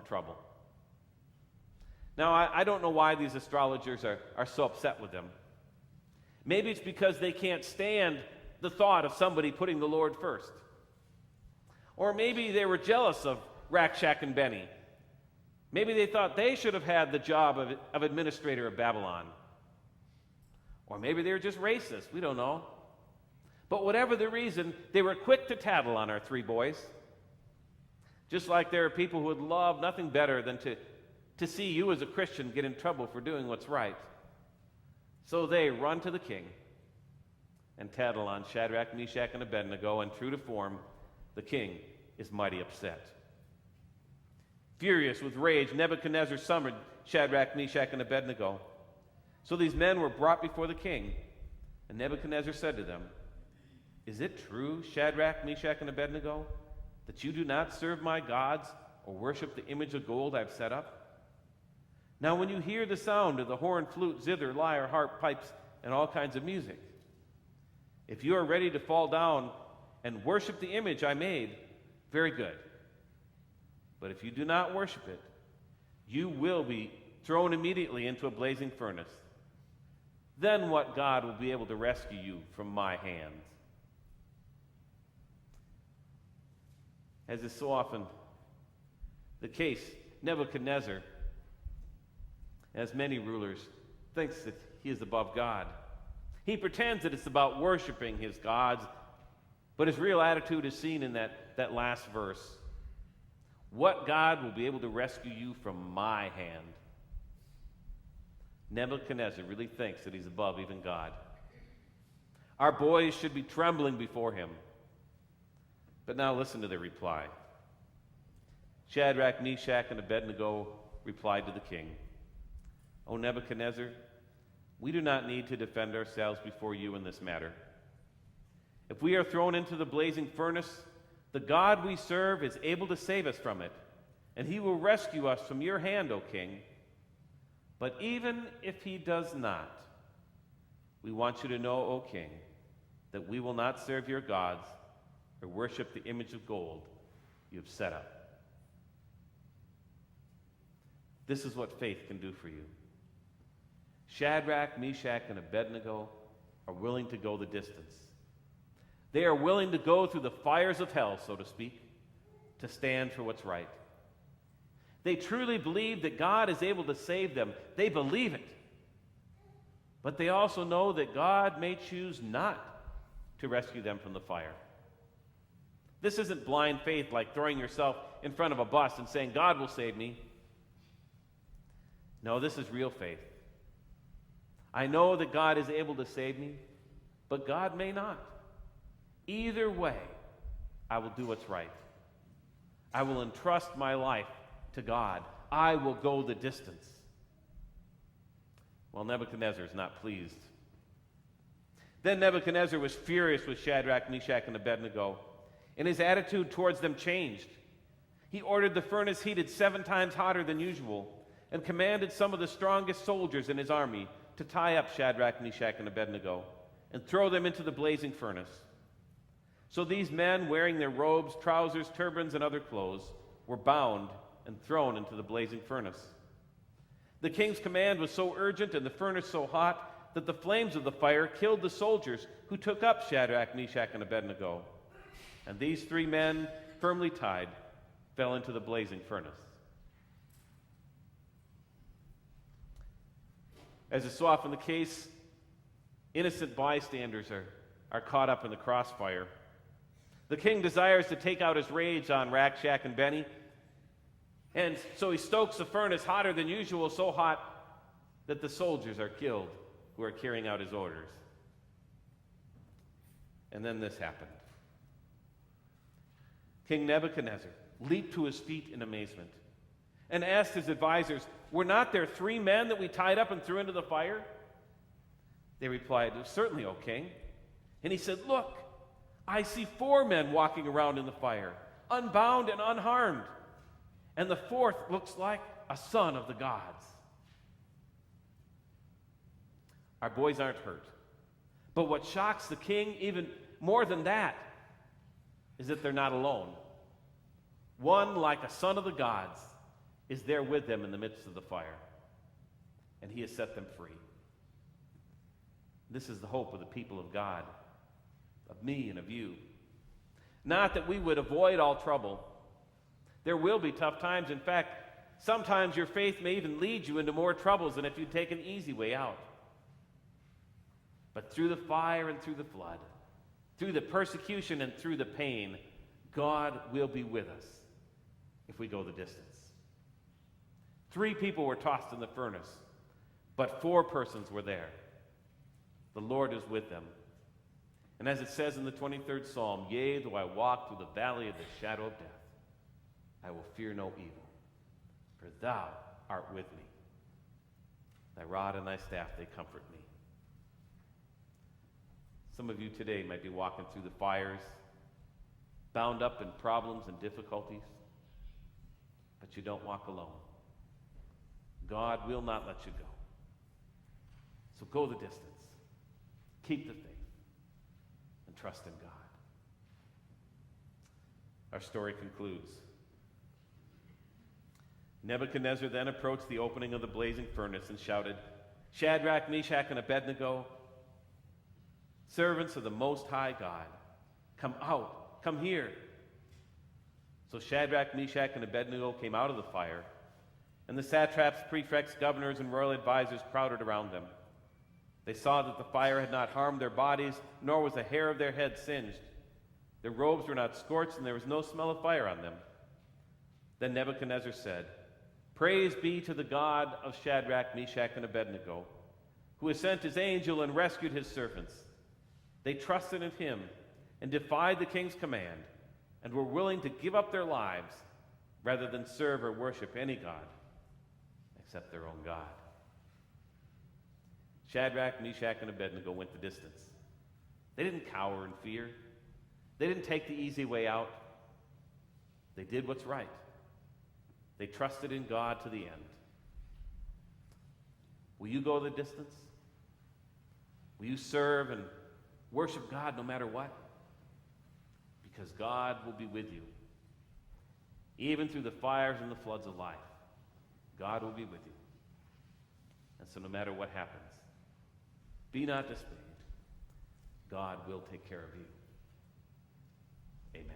trouble. Now, I don't know why these astrologers are so upset with them. Maybe it's because they can't stand the thought of somebody putting the Lord first. Or maybe they were jealous of Rakshak and Benny. Maybe they thought they should have had the job of administrator of Babylon. Or maybe they were just racist. We don't know. But whatever the reason, they were quick to tattle on our three boys. Just like there are people who would love nothing better than to see you as a Christian get in trouble for doing what's right. So they run to the king and tattle on Shadrach, Meshach, and Abednego, and true to form, the king is mighty upset. Furious with rage, Nebuchadnezzar summoned Shadrach, Meshach, and Abednego. So these men were brought before the king, and Nebuchadnezzar said to them, "Is it true, Shadrach, Meshach, and Abednego, that you do not serve my gods or worship the image of gold I have set up? Now when you hear the sound of the horn, flute, zither, lyre, harp, pipes, and all kinds of music, if you are ready to fall down and worship the image I made, very good. But if you do not worship it, you will be thrown immediately into a blazing furnace. Then what God will be able to rescue you from my hands?" As is so often the case, Nebuchadnezzar, as many rulers, thinks that he is above God. He pretends that it's about worshiping his gods, but his real attitude is seen in that last verse. What God will be able to rescue you from my hand? Nebuchadnezzar really thinks that he's above even God. Our boys should be trembling before him. But now listen to their reply. Shadrach, Meshach, and Abednego replied to the king, "O Nebuchadnezzar, we do not need to defend ourselves before you in this matter. If we are thrown into the blazing furnace, the God we serve is able to save us from it, and he will rescue us from your hand, O king. But even if he does not, we want you to know, O king, that we will not serve your gods or worship the image of gold you have set up." This is what faith can do for you. Shadrach, Meshach, and Abednego are willing to go the distance. They are willing to go through the fires of hell, so to speak, to stand for what's right. They truly believe that God is able to save them. They believe it. But they also know that God may choose not to rescue them from the fire. This isn't blind faith like throwing yourself in front of a bus and saying, "God will save me." No, this is real faith. I know that God is able to save me, but God may not. Either way, I will do what's right. I will entrust my life to God. I will go the distance. Well, Nebuchadnezzar is not pleased. Then Nebuchadnezzar was furious with Shadrach, Meshach, and Abednego, and his attitude towards them changed. He ordered the furnace heated 7 times hotter than usual and commanded some of the strongest soldiers in his army to tie up Shadrach, Meshach, and Abednego and throw them into the blazing furnace. So these men, wearing their robes, trousers, turbans, and other clothes, were bound and thrown into the blazing furnace. The king's command was so urgent and the furnace so hot that the flames of the fire killed the soldiers who took up Shadrach, Meshach, and Abednego. And these 3 men, firmly tied, fell into the blazing furnace. As is so often the case, innocent bystanders are caught up in the crossfire. The king desires to take out his rage on Rakshak and Benny, and so he stokes the furnace hotter than usual, so hot that the soldiers are killed who are carrying out his orders. And then this happened. King Nebuchadnezzar leaped to his feet in amazement and asked his advisors, "Were not there 3 men that we tied up and threw into the fire?" They replied, "Certainly, O king." And he said, "Look, I see 4 men walking around in the fire, unbound and unharmed. And the 4th looks like a son of the gods." Our boys aren't hurt. But what shocks the king even more than that is that they're not alone. One, like a son of the gods, is there with them in the midst of the fire, and he has set them free. This is the hope of the people of God, of me and of you. Not that we would avoid all trouble. There will be tough times. In fact, sometimes your faith may even lead you into more troubles than if you'd take an easy way out. But through the fire and through the flood, through the persecution and through the pain, God will be with us if we go the distance. 3 people were tossed in the furnace, but 4 persons were there. The Lord is with them. And as it says in the 23rd Psalm, yea, though I walk through the valley of the shadow of death, I will fear no evil, for thou art with me. Thy rod and thy staff, they comfort me. Some of you today might be walking through the fires, bound up in problems and difficulties, but you don't walk alone. God will not let you go. So go the distance. Keep the faith and trust in God. Our story concludes. Nebuchadnezzar then approached the opening of the blazing furnace and shouted, Shadrach, Meshach, and Abednego, servants of the Most High God, come out, come here. So Shadrach, Meshach, and Abednego came out of the fire, and the satraps, prefects, governors, and royal advisors crowded around them. They saw that the fire had not harmed their bodies, nor was a hair of their head singed. Their robes were not scorched, and there was no smell of fire on them. Then Nebuchadnezzar said, Praise be to the God of Shadrach, Meshach, and Abednego, who has sent his angel and rescued his servants. They trusted in him and defied the king's command, and were willing to give up their lives rather than serve or worship any god except their own God. Shadrach, Meshach, and Abednego went the distance. They didn't cower in fear. They didn't take the easy way out. They did what's right. They trusted in God to the end. Will you go the distance? Will you serve and worship God no matter what? Because God will be with you. Even through the fires and the floods of life, God will be with you. And so no matter what happens, be not dismayed. God will take care of you. Amen.